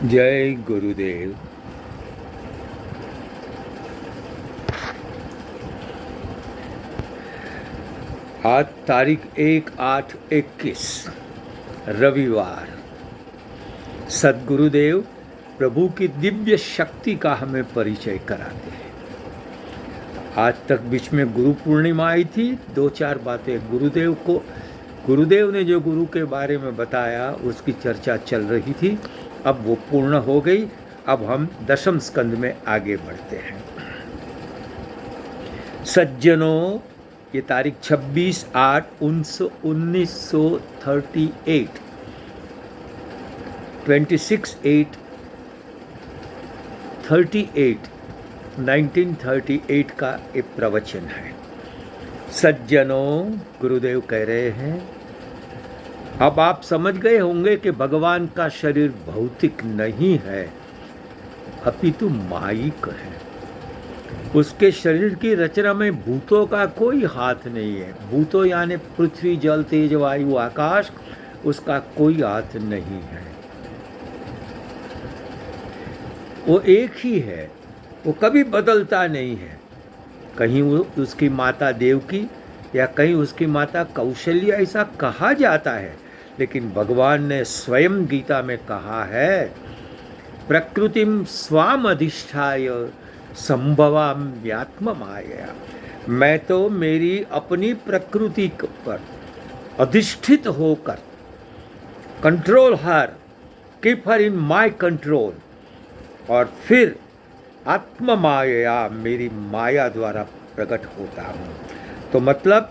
जय गुरुदेव। आज तारीख 1/8/21 रविवार। सद्गुरुदेव प्रभु की दिव्य शक्ति का हमें परिचय कराते हैं। आज तक बीच में गुरु पूर्णिमा आई थी। 2-4 बातें गुरुदेव ने जो गुरु के बारे में बताया उसकी चर्चा चल रही थी। अब वो पूर्ण हो गई। अब हम दशम स्कंद में आगे बढ़ते हैं। सज्जनों, ये तारीख 26/8/1938 1938 का एक प्रवचन है। सज्जनों, गुरुदेव कह रहे हैं, अब आप समझ गए होंगे कि भगवान का शरीर भौतिक नहीं है, अपितु मायिक है। उसके शरीर की रचना में भूतों का कोई हाथ नहीं है। भूतों यानी पृथ्वी, जल, तेज, वायु, आकाश, उसका कोई हाथ नहीं है। वो एक ही है, वो कभी बदलता नहीं है। कहीं वो उसकी माता देवकी या कहीं उसकी माता कौशल्या ऐसा कहा जाता है, लेकिन भगवान ने स्वयं गीता में कहा है, प्रकृतिम स्वाम अधिष्ठाय संभवाम्यात्म माया। मैं तो मेरी अपनी प्रकृति पर अधिष्ठित होकर, control her, keep her in my control, और फिर आत्म माया, मेरी माया द्वारा प्रकट होता हूँ। तो मतलब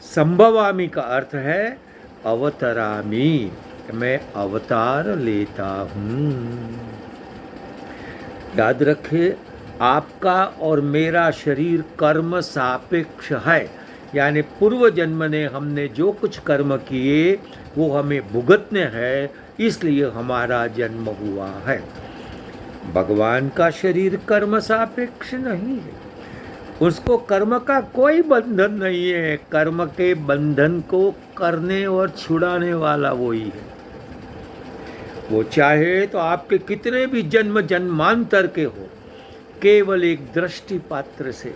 संभवामी का अर्थ है अवतरामी, मैं अवतार लेता हूँ। याद रखिए, आपका और मेरा शरीर कर्म सापेक्ष है, यानी पूर्व जन्म ने हमने जो कुछ कर्म किए वो हमें भुगतने हैं, इसलिए हमारा जन्म हुआ है। भगवान का शरीर कर्म सापेक्ष नहीं है, उसको कर्म का कोई बंधन नहीं है। कर्म के बंधन को करने और छुड़ाने वाला वही है। वो चाहे तो आपके कितने भी जन्म जन्मांतर के हो, केवल एक दृष्टि पात्र से,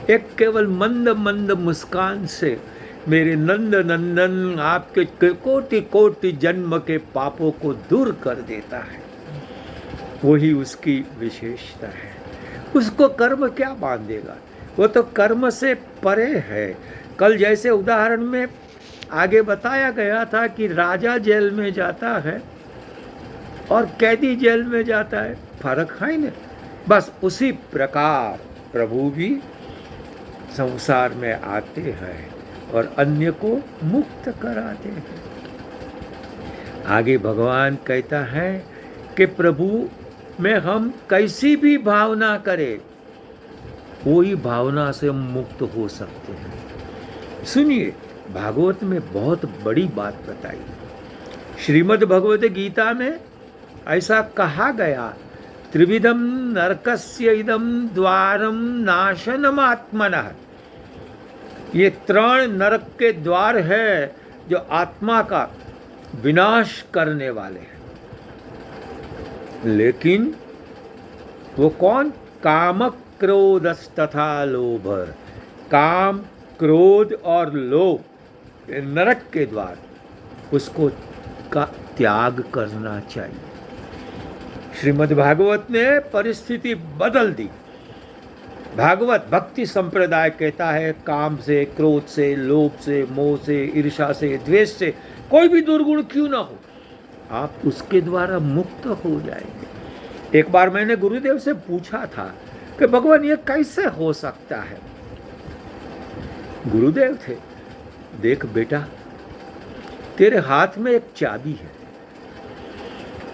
एक केवल मंद मंद मुस्कान से मेरे नंद नंदन आपके कोटि कोटि जन्म के पापों को दूर कर देता है। वही उसकी विशेषता है। उसको कर्म क्या बांधेगा, वो तो कर्म से परे है। कल जैसे उदाहरण में आगे बताया गया था कि राजा जेल में जाता है और कैदी जेल में जाता है, फर्क है ना। बस उसी प्रकार प्रभु भी संसार में आते हैं और अन्य को मुक्त कराते हैं। आगे भगवान कहता है कि प्रभु में हम कैसी भी भावना करें, वही भावना से हम मुक्त हो सकते हैं। सुनिए, भागवत में बहुत बड़ी बात बताई। श्रीमद् भगवत गीता में ऐसा कहा गया, त्रिविधम नरकस्य इदम द्वारम नाशनम आत्मनः। ये 3 नरक के द्वार है जो आत्मा का विनाश करने वाले हैं। लेकिन वो कौन? काम, क्रोध तथा लोभ। काम, क्रोध और लोभ नरक के द्वार, उसको का त्याग करना चाहिए। श्रीमद् भागवत ने परिस्थिति बदल दी। भागवत भक्ति संप्रदाय कहता है, काम से, क्रोध से, लोभ से, मोह से, ईर्ष्या से, द्वेष से, कोई भी दुर्गुण क्यों ना हो, आप उसके द्वारा मुक्त हो जाएंगे। एक बार मैंने गुरुदेव से पूछा था कि भगवान ये कैसे हो सकता है। गुरुदेव थे, देख बेटा, तेरे हाथ में एक चाबी है,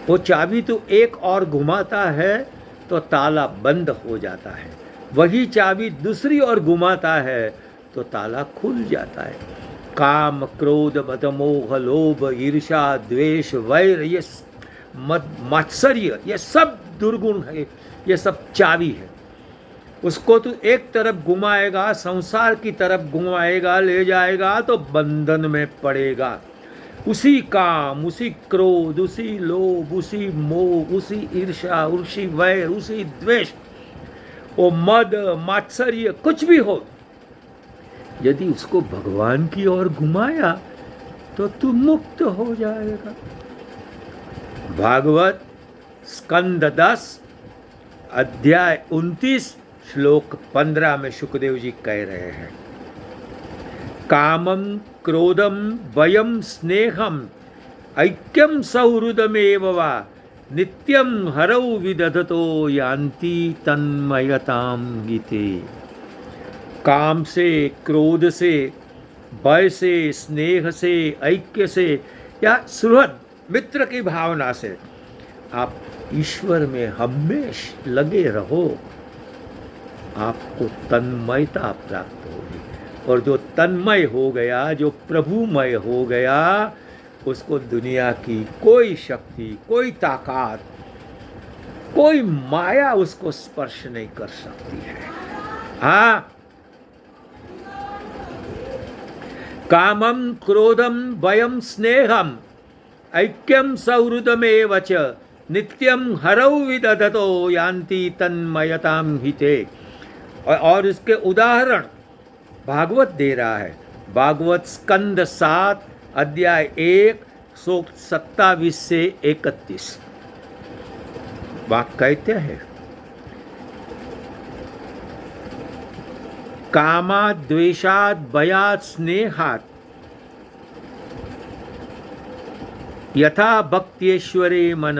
वो चाबी तो एक और घुमाता है तो ताला बंद हो जाता है, वही चाबी दूसरी और घुमाता है तो ताला खुल जाता है। काम, क्रोध, मद, मोह, लोभ, ईर्ष्या, द्वेष, वैर, ये मात्सर्य, ये सब दुर्गुण है, ये सब चाबी है। उसको तू एक तरफ घुमाएगा, संसार की तरफ घुमाएगा, ले जाएगा तो बंधन में पड़ेगा। उसी काम, उसी क्रोध, उसी लोभ, उसी मोह, उसी ईर्ष्या, उसी वैर, उसी द्वेष, वो मद मात्सर्य कुछ भी हो, यदि उसको भगवान की ओर घुमाया तो तू मुक्त हो जाएगा। भागवत स्कंद 10 अध्याय 29 श्लोक 15 में सुखदेव जी कह रहे हैं, कामं क्रोधम वयम स्नेहम ऐक्यम सौहृदमेव वा नित्यम हरौ विदधतो यान्ति तन्मयताम गीते। काम से, क्रोध से, भय से, स्नेह से, ऐक्य से या सुहृद मित्र की भावना से आप ईश्वर में हमेशा लगे रहो, आपको तन्मयता प्राप्त होगी। और जो तन्मय हो गया, जो प्रभुमय हो गया, उसको दुनिया की कोई शक्ति, कोई ताकत, कोई माया उसको स्पर्श नहीं कर सकती है। हाँ, कामं क्रोधम भयम स्नेहम ऐक्यम सौहृदमेव च नित्यम हरौ विदधतो यान्ति तन्मयताम हिते। और इसके उदाहरण भागवत दे रहा है। भागवत स्कंद 7 अध्याय 1 श्लोक 27 से 31 वाक्य कहते हैं, कामात् द्वेषात् भयात् स्नेहात् यथा भक्त्येश्वरे मन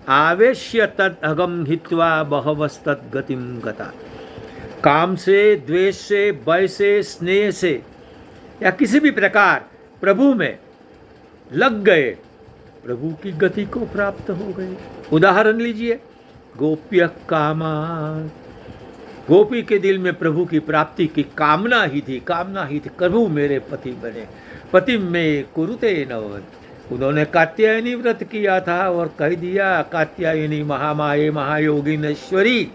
आवेश्य तद अगम हित्वा बहवस्तद गतिम गता। काम से, द्वेष से, भय से, स्नेह से या किसी भी प्रकार प्रभु में लग गए, प्रभु की गति को प्राप्त हो गए। उदाहरण लीजिए, गोप्य कामा, गोपी के दिल में प्रभु की प्राप्ति की कामना ही थी, प्रभु मेरे पति बने, पति में कुरुते नवन। उन्होंने कात्यायनी व्रत किया था और कह दिया, कात्यायनी महामाये महायोगिनेश्वरी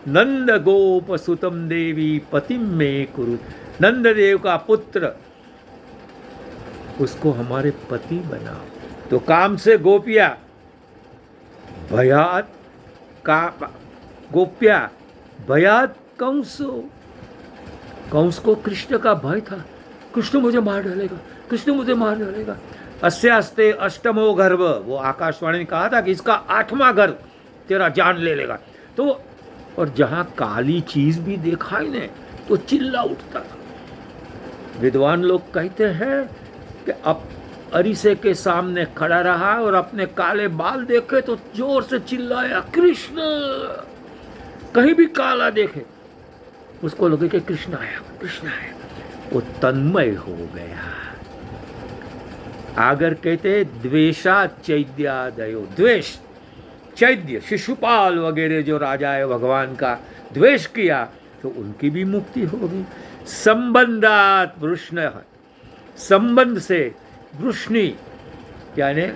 नंद गोप सुतम देवी पतिम में कुरु। नंद देव का पुत्र, उसको हमारे पति बनाओ। तो काम से गोपिया, भयात का गोप्या, भयात कंस। कंस को कृष्ण का भय था, कृष्ण मुझे मार डालेगा, कृष्ण मुझे मार डालेगा। अस्यास्ते अष्टमो गर्भ, वो आकाशवाणी ने कहा था कि इसका 8वां गर्भ तेरा जान ले लेगा। तो और जहाँ काली चीज भी दिखाई ने तो चिल्ला उठता था। विद्वान लोग कहते हैं कि अब अरीसे के सामने खड़ा रहा और अपने काले बाल देखे तो जोर से चिल्लाया, कृष्ण। कहीं भी काला देखे उसको लगे कि कृष्ण आया, कृष्ण आया। वो तन्मय हो गया। आगर कहते द्वेषात् चैद्यादयो, द्वेष, चैद्य, शिशुपाल वगैरह जो राजा है भगवान का द्वेष किया तो उनकी भी मुक्ति होगी। संबंधात वृष्ण, संबंध से वृष्णि, यानी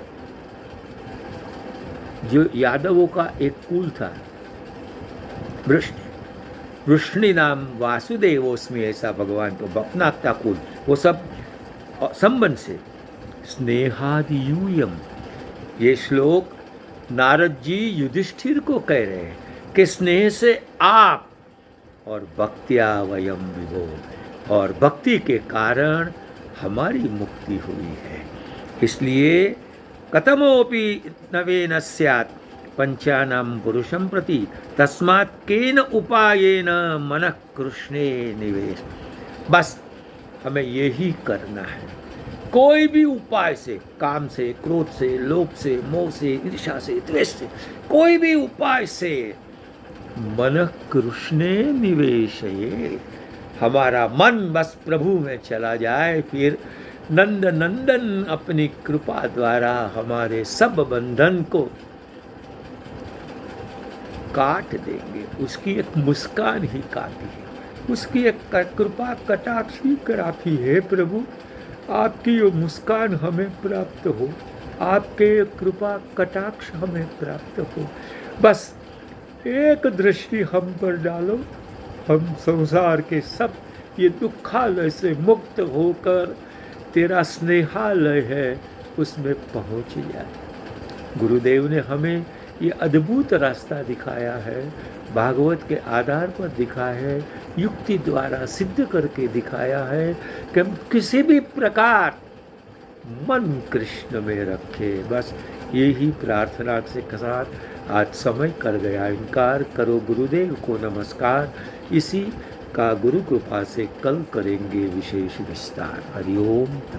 जो यादवों का एक कुल था वृष्णि, वृष्णि नाम वासुदेवोस्मि, ऐसा भगवान को बपनाथ का कुल, वो सब संबंध से। स्नेहादि यूयम, ये श्लोक नारद जी युधिष्ठिर को कह रहे हैं कि स्नेह से आप और भक्त्या वयम विभो, और भक्ति के कारण हमारी मुक्ति हुई है। इसलिए कथमोपि नवेन स्यात् पंचानाम पुरुषम प्रति तस्मात् केन उपायेन मनः कृष्णे निवेश। बस हमें यही करना है, कोई भी उपाय से, काम से, क्रोध से, लोभ से, मोह से, ईर्ष्या से, द्वेष से, कोई भी उपाय से मन कृष्णे निवेशये, हमारा मन बस प्रभु में चला जाए, फिर नंद नंदन अपनी कृपा द्वारा हमारे सब बंधन को काट देंगे। उसकी एक मुस्कान ही काफी है, उसकी एक कृपा कटाक्ष ही काफी है। प्रभु आपकी वो मुस्कान हमें प्राप्त हो, आपके कृपा कटाक्ष हमें प्राप्त हो। बस एक दृष्टि हम पर डालो, हम संसार के सब ये दुखालय से मुक्त होकर तेरा स्नेहालय है उसमें पहुँच जाए। गुरुदेव ने हमें ये अद्भुत रास्ता दिखाया है, भागवत के आधार पर दिखाया है, युक्ति द्वारा सिद्ध करके दिखाया है कि हम किसी भी प्रकार मन कृष्ण में रखे। बस यही प्रार्थना से साथ आज समय कर गया। इनकार करो गुरुदेव को नमस्कार। इसी का गुरु कृपा से कल करेंगे विशेष विस्तार। हरिओम।